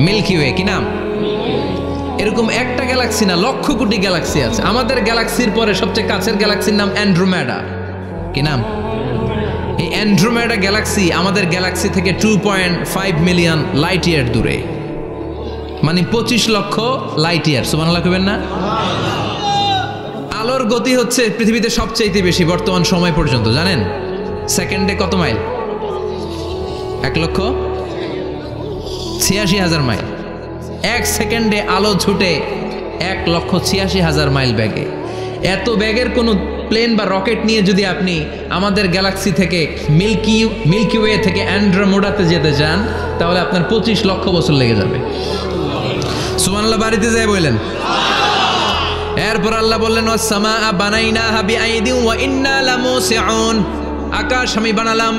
Milky way. কি নাম? এরকম একটা গ্যালাক্সি না, লক্ষ কোটি গ্যালাক্সি আছে। আমাদের গ্যালাক্সির পরে সবচেয়ে কাছের গ্যালাক্সির নাম অ্যান্ড্রোমেডা। কি নাম? এই অ্যান্ড্রোমেডা গ্যালাক্সি আমাদের গ্যালাক্সি থেকে 2.5 মিলিয়ন লাইট ইয়ার দূরে, মানে 25 লক্ষ লাইট ইয়ার। সুবহানাল্লাহ কইবেন না? আলোর গতি হচ্ছে পৃথিবীতে সবচেয়ে বেশি বর্তমান সময় পর্যন্ত, জানেন? সেকেন্ডে কত মাইল? 1,86,000 মাইল। এক সেকেন্ডে আলো ছুটে 1,86,000 মাইল বেগে। এত বেগের কোনো প্লেন বা রকেট নিয়ে যদি আপনি আমাদের গ্যালাক্সি থেকে মিল্কি ওয়ে থেকে অ্যান্ড্রোমেডাতে যেতে চান, তাহলে আপনার 25 লক্ষ বছর লেগে যাবে। সুবহানাল্লাহ বাড়িতে যায় বললেন। এরপর আল্লাহ বললেন ওয়াস সামাআ বানাইনাহা বিআইদিন ওয়া ইন্না লামুসিউন, আকাশ আমি বানালাম,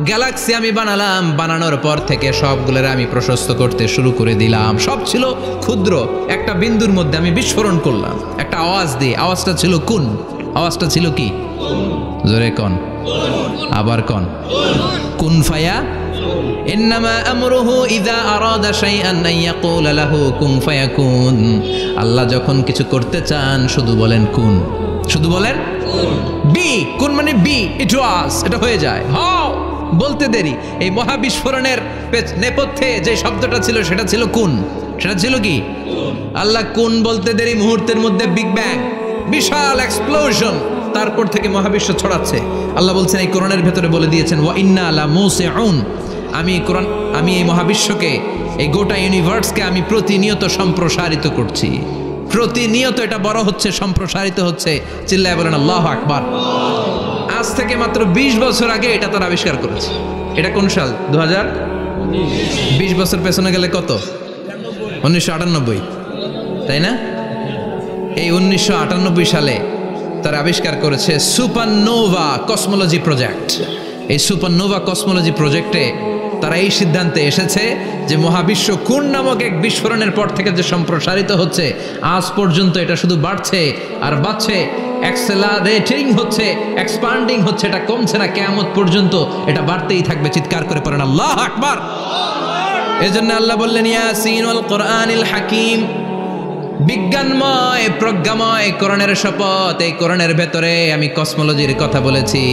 গ্যালাক্সি আমি বানালাম, বানানোর পর থেকে সবগুলোর আমি প্রশস্ত করতে শুরু করে দিলাম। সব ছিল ক্ষুদ্র, একটা বিন্দুর মধ্যে আমি বিস্ফোরণ করলাম একটা আওয়াজ দিয়ে। আওয়াজটা ছিল কুন। আওয়াজটা ছিল কি? জোরে কন, আবার কন। কুন ফায়া ইন্নামা আমরুহু ইযা আরাদা শাইআন আন ইয়াকুলা লাহু কুন ফায়াকুন। আল্লাহ যখন কিছু করতে চান শুধু বলেন কুন, শুধু বলেন বি। কুন মানে বি, ইট ওয়াজ, এটা হয়ে যায়। হাও বলতে দেরি। এই মহাবিস্ফোরণের নেপথ্যে যে শব্দটা ছিল সেটা ছিল কুন। সেটা ছিল কি? আল্লাহ কুন বলতে দেরি, মুহূর্তের মধ্যে বিগ ব্যাং, বিশাল এক্সপ্লোশন, তারপর থেকে মহাবিশ্ব ছড়াচ্ছে। আল্লাহ বলছেন এই কোরআনের ভেতরে বলে দিয়েছেন ওয়া ইন্না লামুসিউন, আমি এই মহাবিশ্বকে, এই গোটা ইউনিভার্সকে আমি প্রতিনিয়ত সম্প্রসারিত করছি। প্রতিনিয়ত এটা বড় হচ্ছে, সম্প্রসারিত হচ্ছে। চিল্লায় বলেন আল্লাহু আকবার। আজ থেকে মাত্র 20 বছর আগে এটা তারা আবিষ্কার করেছে। এটা কোন সাল? 2020 বছর পেছনে গেলে কত? 1998, তাই না? এই 1998 সালে তারা আবিষ্কার করেছে সুপারনোভা কসমোলজি প্রজেক্ট। এই সুপারনোভা কসমোলজি প্রজেক্টে তারা এই সিদ্ধান্তে এসেছে যে মহাবিশ্ব কোন নামক এক বিস্ফোরণের পর থেকে যে সম্প্রসারিত হচ্ছে, আজ পর্যন্ত এটা শুধু বাড়ছে আর বাড়ছে, অ্যাক্সেলারেটিং হচ্ছে, এক্সপান্ডিং হচ্ছে, এটা কমছে না। কিয়ামত পর্যন্ত এটা বাড়তেই থাকবে। চিৎকার করে পড়েন আল্লাহু আকবার। এজন্য আল্লাহ বললেন ইয়াসিন ওয়াল কোরআনিল হাকিম, বিজ্ঞানময় প্রজ্ঞাময় কোরআনের শপথ। এই কোরআনের ভেতরে আমি কসমোলজির কথা বলেছি,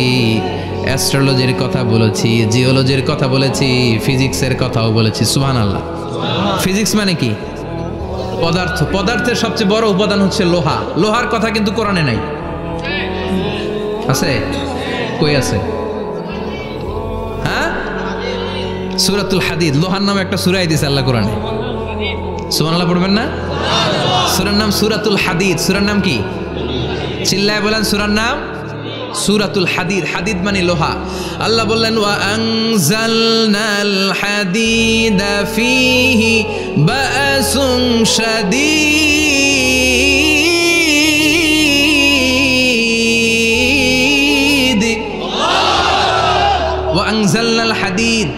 অ্যাস্ট্রোলজির কথা বলেছি, জিওলজির কথা বলেছি, ফিজিক্সের কথাও বলেছি। সুবহানাল্লাহ। ফিজিক্স মানে কি? পদার্থ। পদার্থের সবচেয়ে বড় উপাদান হচ্ছে লোহা। লোহার কথা কিন্তু কোরআনে নাই। আছে? কই আছে? হ্যাঁ, সূরাতুল হাদিদ, লোহার নামে একটা সূরাই দিয়েছে আল্লাহ কোরআনে। সুবহানাল্লাহ পড়বেন না? সূরার নাম সূরাতুল হাদিদ। সূরার নাম কি? চিল্লায় বলেন সূরার নাম সূরাতুল হাদিদ। হাদিদ মানে লোহা। আল্লাহ বললেন ওয়া আনজালনাল হাদিদা ফীহি বা'সুন শাদীদ হাদিদ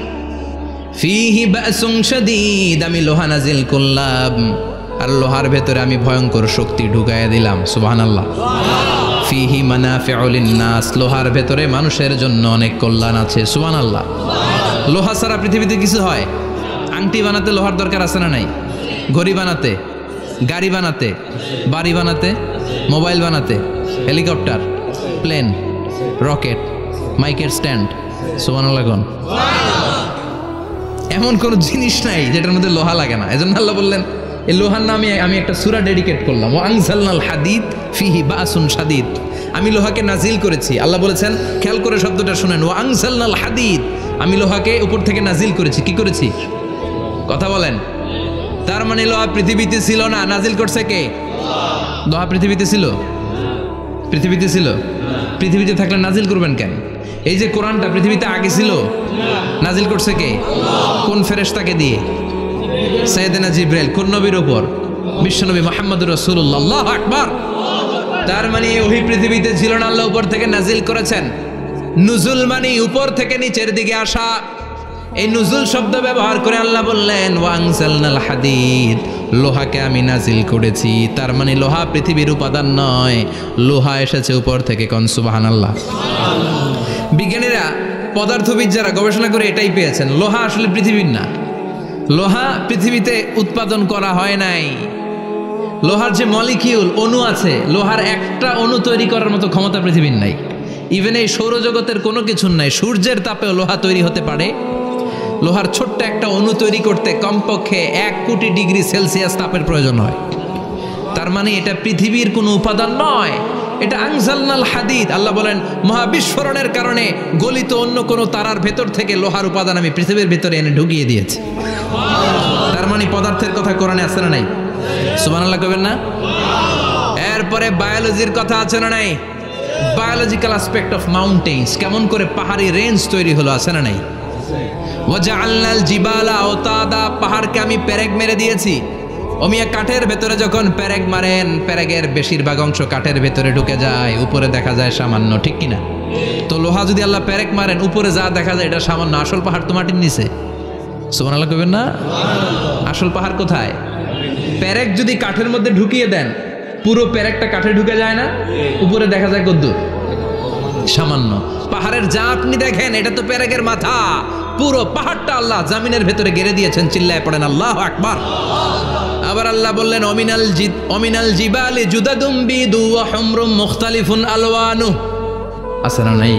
ফিহি বাসুন শাদীদ, আমি লোহা নাজিল করলাম আর লোহার ভেতরে আমি ভয়ঙ্কর শক্তি ঢুকাইয়া দিলাম। সুবহানাল্লাহ। ফিহি মানাফিউ লিন-নাস, লোহার ভেতরে মানুষের জন্য অনেক কল্যাণ আছে। সুবহানাল্লাহ। লোহা ছাড়া পৃথিবীতে কিছু হয়? আংটি বানাতে লোহার দরকার আছে না নাই? ঘড়ি বানাতে, গাড়ি বানাতে, বাড়ি বানাতে, মোবাইল বানাতে, হেলিকপ্টার, প্লেন, রকেট, মাইকের স্ট্যান্ড। সুবহানাল্লাহ। এমন কোন জিনিস নাই যেটার মধ্যে লোহা লাগে না। এজন্য আল্লাহ বললেন এই লোহার নামে আমি একটা সূরা ডেডিকেট করলাম, ওয়া আনজালনাল হাদিদ ফিহি বাসুন শাদীদ। আমি লোহাকে নাজিল করেছি। আল্লাহ বলেছেন, খেয়াল করে শব্দটা শুনেন, ওয়া আনজালনাল হাদিদ, আমি লোহাকে উপর থেকে নাজিল করেছি। কি করেছি? কথা বলেন। তার মানে লোহা পৃথিবীতে ছিল না, নাজিল করছে কে? লোহা পৃথিবীতে ছিল? পৃথিবীতে ছিল? পৃথিবীতে থাকলে নাজিল করবেন কেন? এই যে কোরআনটা পৃথিবীতে আগে ছিল, নাজিল করছে কে? কোন ফেরেশতাকে দিয়ে? সাইয়েদনা জিবরাইল। কোন নবীর উপর? বিশ্বনবী মুহাম্মদুর রাসূলুল্লাহ। আল্লাহু আকবার। তার মানে ওহি পৃথিবীতে ছিল না, আল্লাহ উপর থেকে নাজিল করেছেন। নুজুল মানে উপর থেকে নিচের দিকে আসা। এই নুজুল শব্দ ব্যবহার করে আল্লাহ বললেন, ওয়া আনজালনাল হাদিদ, লোহাকে আমি নাজিল করেছি। তার মানে লোহা পৃথিবীর উপাদান নয়, লোহা এসেছে উপর থেকে। কোন সুবহানাল্লাহ। বিজ্ঞানীরা, পদার্থবিদ যারা গবেষণা করে এটাই পেয়েছেন, লোহা আসলে পৃথিবীর না। লোহা পৃথিবীতে উৎপাদন করা হয় নাই। লোহার যে মলিকিউল, অণু আছে, লোহার একটা অণু তৈরি করার মতো ক্ষমতা পৃথিবীর নাই। ইভেন এই সৌরজগতের কোনো কিছুর নাই। সূর্যের তাপেও লোহা তৈরি হতে পারে। লোহার ছোট্ট একটা অণু তৈরি করতে কমপক্ষে 1 কোটি ডিগ্রি সেলসিয়াস তাপের প্রয়োজন হয়। তার মানে এটা পৃথিবীর কোনো উপাদান নয়, এটা আনজালনাল হাদিদ। আল্লাহ বলেন, মহাবিস্ফোরণের কারণে গলিত অন্য কোনো তারার ভেতর থেকে লোহার উপাদান আমি পৃথিবীর ভিতরে এনে ঢুকিয়ে দিয়েছি। তার মানে পদার্থের কথা কোরআনে আছে না নাই? সুবহানাল্লাহ কইবেন না? এরপরে বায়োলজির কথা আছে না নাই? বায়োলজিক্যাল অ্যাসপেক্ট অফ মাউন্টেন্স, কেমন করে পাহাড়ি রেঞ্জ তৈরি হলো, আছে না নাই? ওয়াজআলনাল জিবালা আওতাদা, পাহাড়কে আমি পেরেক মেরে দিয়েছি। ওমিয়া কাঠের ভেতরে যখন পেরেক মারেন, পেরেকের বেশিরভাগ অংশ কাঠের ভেতরে ঢুকে যায়, উপরে দেখা যায় সামান্য, ঠিক কিনা? তো লোহা যদি আল্লাহ পেরেক মারেন, উপরে যা দেখা যায় এটা সামান্য, আসল পাহাড় তো মাটির নিচে। সুবহানাল্লাহ কইবেন না? আসল পাহাড় কোথায়? পেরেক যদি কাঠের মধ্যে ঢুকিয়ে দেন, পুরো পেরেকটা কাঠে ঢুকে যায় না? উপরে দেখা যায় কদ্দুর? সামান্য। পাহাড়ের যা আপনি দেখেন এটা তো পেরেকের মাথা। পুরো পাহাড়টা আল্লাহ জামিনের ভেতরে গেড়ে দিয়েছেন। চিল্লায় পড়েন আল্লাহু আকবার। আবার আল্লাহ বললেন, অমিনাল জিবালি জুদাদুম বিদু ওয়া হুমরুম মুখতালিফুন আলওয়ানু। আছে না নাই?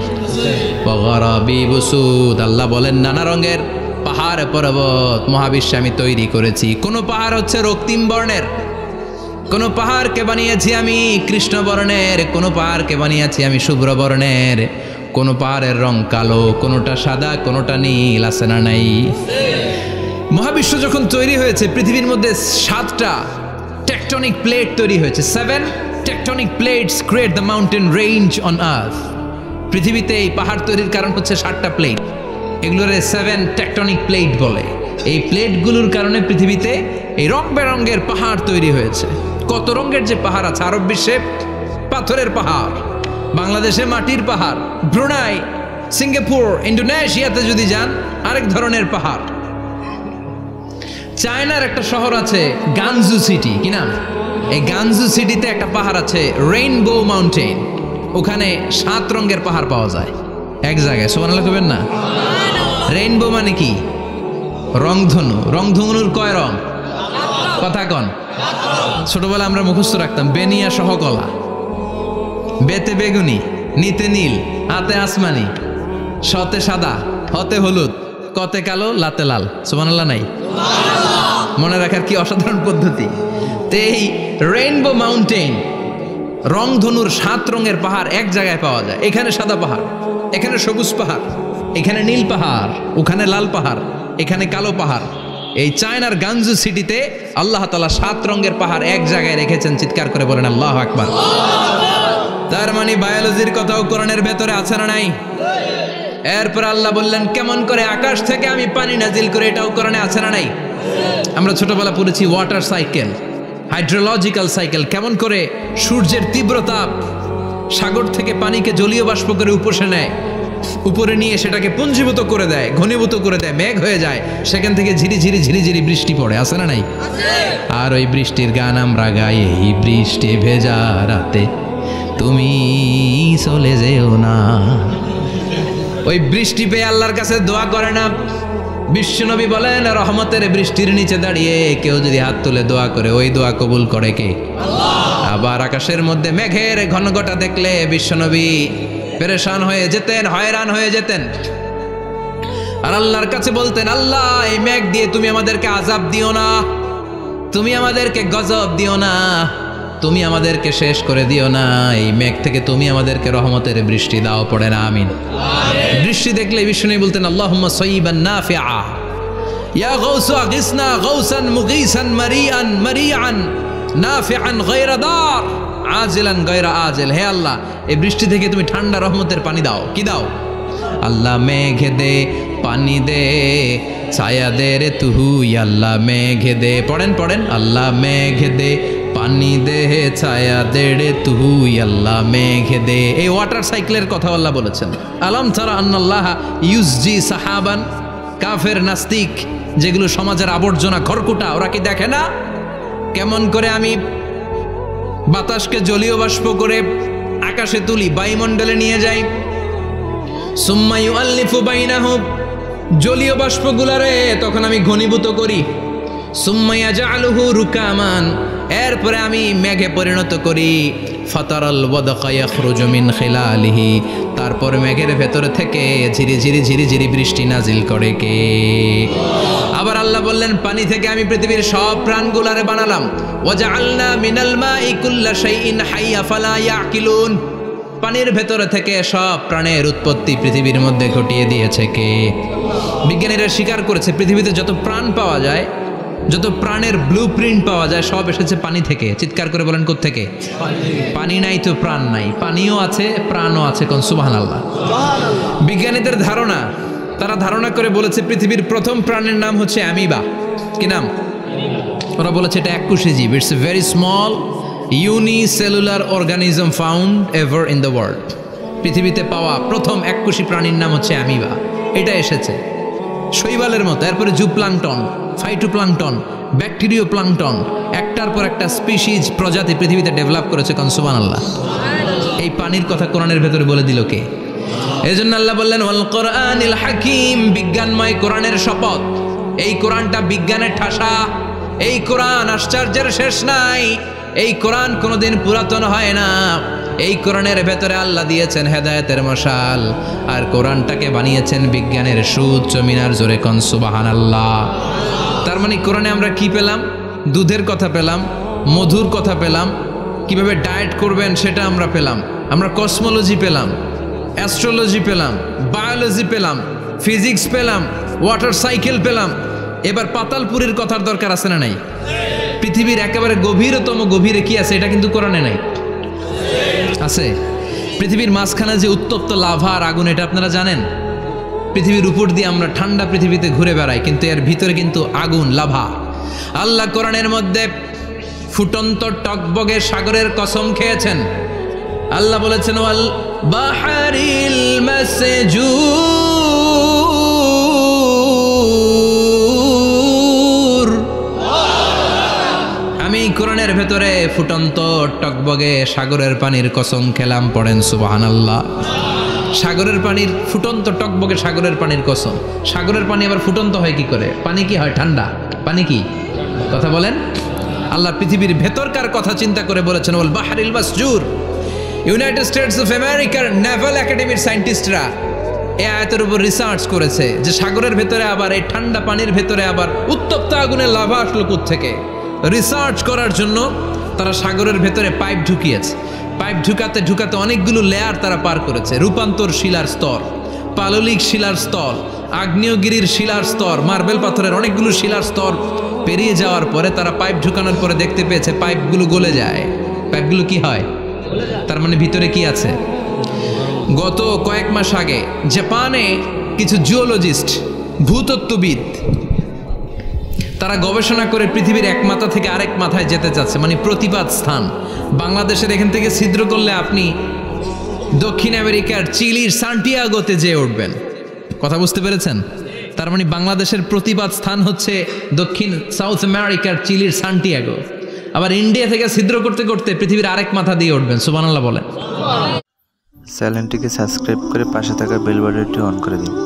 ওয়া গারাবিবু সুদ। আল্লাহ বলেন, নানা রঙের পাহাড় পর্বত মহাবিশ্বে আমি তৈরি করেছি। কোন পাহাড় হচ্ছে রক্তিম বর্ণের, কোন পাহাড়কে বানিয়েছি আমি কৃষ্ণ বর্ণের, কোন পাহাড়কে বানিয়েছি আমি শুভ্র বর্ণের, কোন পাহাড়ের রং কালো, কোনটা সাদা, কোনটা নীল। আছে না নাই? মহাবিশ্ব যখন তৈরি হয়েছে, পৃথিবীর মধ্যে 7টা টেকটনিক প্লেট তৈরি হয়েছে। 7 tectonic plates create the mountain range on earth. পৃথিবীতে এই পাহাড় তৈরির কারণ হচ্ছে 7টা প্লেট। এগুলোর 7 টেকটনিক প্লেট বলে। এই প্লেটগুলোর কারণে পৃথিবীতে এই রং বেরঙের পাহাড় তৈরি হয়েছে। কত রঙের যে পাহাড় আছে। আরব বিশ্বে পাথরের পাহাড়, বাংলাদেশে মাটির পাহাড়, ব্রুনাই, সিঙ্গাপুর, ইন্দোনেশিয়াতে যদি যান আরেক ধরনের পাহাড়। চায়নার একটা শহর আছে গানজু সিটি, কি নাম? এই গানজু সিটিতে একটা পাহাড় আছে রেইনবো মাউন্টেন। ওখানে 7 রঙের পাহাড় পাওয়া যায় এক জায়গায়। সুবহানাল্লাহ কইবেন না? রেইনবো মানে কি? রংধনু। রংধনুর কয় রং? কথা কন। ছোটবেলা আমরা মুখস্থ রাখতাম, বেনিয়া সহকলা, বেতে বেগুনি, নিতে নীল, হাতে আসমানি, শতে সাদা, হতে হলুদ, কতে কালো, লাতে লাল। সুবহানাল্লাহ নাই? মনে রাখার কি অসাধারণ পদ্ধতি। তো এই রেইনবো মাউন্টেন, রংধনুর 7 রঙের পাহাড় এক জায়গায় পাওয়া যায়। এখানে সাদা পাহাড়, এখানে সবুজ পাহাড়, এখানে নীল পাহাড়, ওখানে লাল পাহাড়, এখানে কালো পাহাড়। এই চায়নার গানজু সিটিতে আল্লাহ তাআলা 7 রঙের পাহাড় এক জায়গায় রেখেছেন। চিৎকার করে বলেন আল্লাহু আকবার। তার মানে বায়োলজির কথাও কোরআনের ভেতরে আছে না নাই? এরপর আল্লাহ বললেন, কেমন করে আকাশ থেকে আমি পানি নাজিল করে, এটাও কোরআনে আছে না নাই? আমরা ছোটবেলা পড়েছি ওয়াটার সাইকেল, হাইড্রোলজিক্যাল সাইকেল। কেমন করে সূর্যের তীব্র তাপ সাগর থেকে পানিকে জলীয় বাষ্প করে উপসে নেয়, উপরে নিয়ে সেটাকে পুঞ্জীভূত করে দেয়, ঘনীভূত করে দেয়, মেঘ হয়ে যায়, সেখান থেকে ঝিরিঝিরি ঝিরিঝিরি বৃষ্টি পড়ে, আছে না নাই? আর ওই বৃষ্টির গান আমরা গাই, এই বৃষ্টি ভেজা রাতে তুমি চলে যেও না। ওই বৃষ্টি পেয়ে আল্লাহর কাছে দোয়া করে না। বিশ্বনবী বলেন, রহমতের বৃষ্টির নিচে দাঁড়িয়ে কেউ যদি হাত তুলে দোয়া করে, ওই দোয়া কবুল করে কে? আল্লাহ। আবার আকাশের মধ্যে মেঘের ঘনঘটা দেখলে বিশ্বনবী পেরেশান হয়ে যেতেন, হয়রান হয়ে যেতেন, আর আল্লাহর কাছে বলতেন, আল্লাহ এই মেঘ দিয়ে তুমি আমাদেরকে আযাব দিও না, তুমি আমাদেরকে গজব দিও না, তুমি আমাদেরকে শেষ করে দিও না, এই মেঘ থেকে তুমি আমাদেরকে রহমতের বৃষ্টি দাও। পড়ে না আমিন। বৃষ্টি দেখলে বিষ্ণু বলতেন, আল্লাহুম্মা সাইয়িবান নাফিআ ইয়া গাউসু আগিসনা গাউসান মুগীসান মারিআন মারিআন নাফিআন গায়রা দার আজিলান গায়রা আজিল। হে আল্লাহ, এই বৃষ্টি থেকে তুমি ঠান্ডা রহমতের পানি দাও। কি দাও? আল্লাহ মেঘে দে পানি দে, ছায়া দে রে তুহু, আল্লাহ মেঘে দে। পড়েন পড়েন, আল্লাহ মেঘে দে পানি দে, ছায়া দে রে তুহু, আল্লাহ মেঘে দে। এই ওয়াটার সাইকেলের কথা আল্লাহ বলেছেন। আলম তারা আন্নাল্লাহ ইউসজি সাহাবান। কাফের নাস্তিক যেগুলো সমাজের আবর্জনা খড়কুটা, ওরা কি দেখে না কেমন করে আমি বাতাসকে জলীয় বাষ্প করে আকাশে তুলি, বায়ুমণ্ডলে নিয়ে যাই, সুম্মা ইউআল্লিফু বাইনাহুম, জলীয় বাষ্পগুলারে তখন আমি ঘনীভূত করি, সুম্মা ইয়াজআলুহু রুকামান, এরপরে আমি মেঘে পরিণত করি, ফাতারাল ওয়াদকা ইয়াখরুজু মিন খিলালিহি, তারপর মেঘের ভেতরে থেকে ঝিরিঝিরি ঝিরিঝিরি বৃষ্টি নাজিল করে কে? আবার আল্লাহ বললেন, পানি থেকে আমি পৃথিবীর সব প্রাণগুলারে বানালাম, ওয়াজআলনা মিনাল মাই কুল্লা শাইইন হাইয়া ফালা ইয়াকিলুন, পানির ভেতরে থেকে সব প্রাণের উৎপত্তি পৃথিবীর মধ্যে ঘটিয়ে দিয়েছে কে? বিজ্ঞানীরা স্বীকার করেছে, পৃথিবীতে যত প্রাণ পাওয়া যায়, যত প্রাণের ব্লুপ্রিন্ট পাওয়া যায়, সব এসেছে পানি থেকে। চিৎকার করে বলেন, কোত্থেকে? পানি নাই তো প্রাণ নাই, পানিও আছে প্রাণও আছে। কোন সুবহানাল্লাহ। বিজ্ঞানীদের ধারণা, তারা ধারণা করে বলেছে পৃথিবীর প্রথম প্রাণের নাম হচ্ছে অ্যামিবা। কি নাম? ওরা বলেছে এটা এককোষী জীব, it's a very small unicellular organism found ever in the world. পৃথিবীতে পাওয়া প্রথম এককোষী প্রাণীর নাম হচ্ছে অ্যামিবা। এটা এসেছে শৈবালের মতো, এরপরে জুপ্লাংটন, ফাইটোপ্লাংটন, ব্যাকটেরিও প্লাংটন, একটার পর একটা স্পিসিজ প্রজাতি পৃথিবীতে ডেভেলপ করেছে। কোন সুবহানাল্লাহ। এই পানির কথা কোরআনের ভেতরে বলে দিল কে? এই জন্য আল্লাহ বললেন, ওয়াল কোরআনিল হাকিম, বিজ্ঞানময় কোরআনের শপথ। এই কোরআনটা বিজ্ঞানের ঠাসা, এই কোরআন আশ্চর্যের শেষ নাই, এই কোরআন কোনোদিন পুরাতন হয় না। এই কোরআনের ভেতরে আল্লাহ দিয়েছেন হেদায়েতের মশাল, আর কোরআনটাকে বানিয়েছেন বিজ্ঞানের সুউচ্চ মিনার। জোরে কোন সুবহানাল্লাহ। তার মানে কোরআনে আমরা কি পেলাম? দুধের কথা পেলাম, মধুর কথা পেলাম, কিভাবে ডায়েট করবেন সেটা আমরা পেলাম, আমরা কসমোলজি পেলাম, অ্যাস্ট্রোলজি পেলাম, বায়োলজি পেলাম, ফিজিক্স পেলাম, ওয়াটার সাইকেল পেলাম। এবার পাতালপুরীর কথার দরকার আছে না নাই? পৃথিবীর একেবারে গভীরতম গভীরে কি আছে? এটা কিন্তু কোরআনে নাই, আছে। পৃথিবীর মাঝখানে যে উত্তপ্ত লাভা আর আগুন, এটা আপনারা জানেন? পৃথিবীর উপর দিয়ে আমরা ঠান্ডা পৃথিবীতে ঘুরে বেড়াই, কিন্তু এর ভিতরে কিন্তু আগুন, লাভা। আল্লাহ কোরআনের মধ্যে ফুটন্ত টকবগে সাগরের কসম খেয়েছেন। আল্লাহ বলেছেন, ওয়াল বাহরিল মাসজুর, আমি কোরআনের ভেতরে ফুটন্ত টকবগে সাগরের পানির কসম খেলাম। পড়েন সুবহানাল্লাহ। সাগরের পানির ফুটন্ত টকবগে সাগরের পানির কসম। সাগরের পানি আবার ফুটন্ত হয় কি করে? পানি কি হয়? ঠান্ডা। পানি কি? কথা বলেন। আল্লাহ পৃথিবীর ভেতরকার কথা চিন্তা করে বলেছেন, ওয়াল বাহরিল মাসজুর। ইউনাইটেড স্টেটস অফ আমেরিকার নেভাল একাডেমির সায়েন্টিস্টরা এই আয়াতের উপর রিসার্চ করেছে যে সাগরের ভেতরে আবার এই ঠান্ডা পানির ভেতরে আবার উত্তপ্ত আগুনের লাভা আসলো কোত্থেকে। রিসার্চ করার জন্য তারা সাগরের ভেতরে পাইপ ঢুকিয়েছে। পাইপ ঢুকাতে ঢুকাতে অনেকগুলো লেয়ার তারা পার করেছে। রূপান্তর শিলার স্তর, পাললিক শিলার স্তর, আগ্নেয়গিরির শিলার স্তর, মার্বেল পাথরের অনেকগুলো শিলার স্তর পেরিয়ে যাওয়ার পরে তারা পাইপ ঢুকানোর পরে দেখতে পেয়েছে পাইপগুলো গলে যায়। পাইপগুলো কি হয়? তার মানে ভিতরে কি আছে? গত কয়েক মাস আগে জাপানে কিছু জিওলজিস্ট, ভূতত্ত্ববিদ, তারা গবেষণা করে পৃথিবীর এক মাথা থেকে আরেক মাথায় যেতে চাচ্ছে, মানে প্রতিপাদ স্থান। বাংলাদেশের এখান থেকে ছিদ্র করলে আপনি দক্ষিণ আমেরিকার চিলির সান্টিয়াগোতে যেয়ে উঠবেন। কথা বুঝতে পেরেছেন? তার মানে বাংলাদেশের প্রতিবাদ স্থান হচ্ছে দক্ষিণ সাউথ আমেরিকার চিলির সান্টিয়াগো। আবার ইন্ডিয়া থেকে ছিদ্র করতে করতে পৃথিবীর আরেক মাথা দিয়ে উঠবেন। সুবহানাল্লাহ বলেন। চ্যানেলটিকে সাবস্ক্রাইব করে পাশে থাকা বেল বাটনটি অন করে দিন।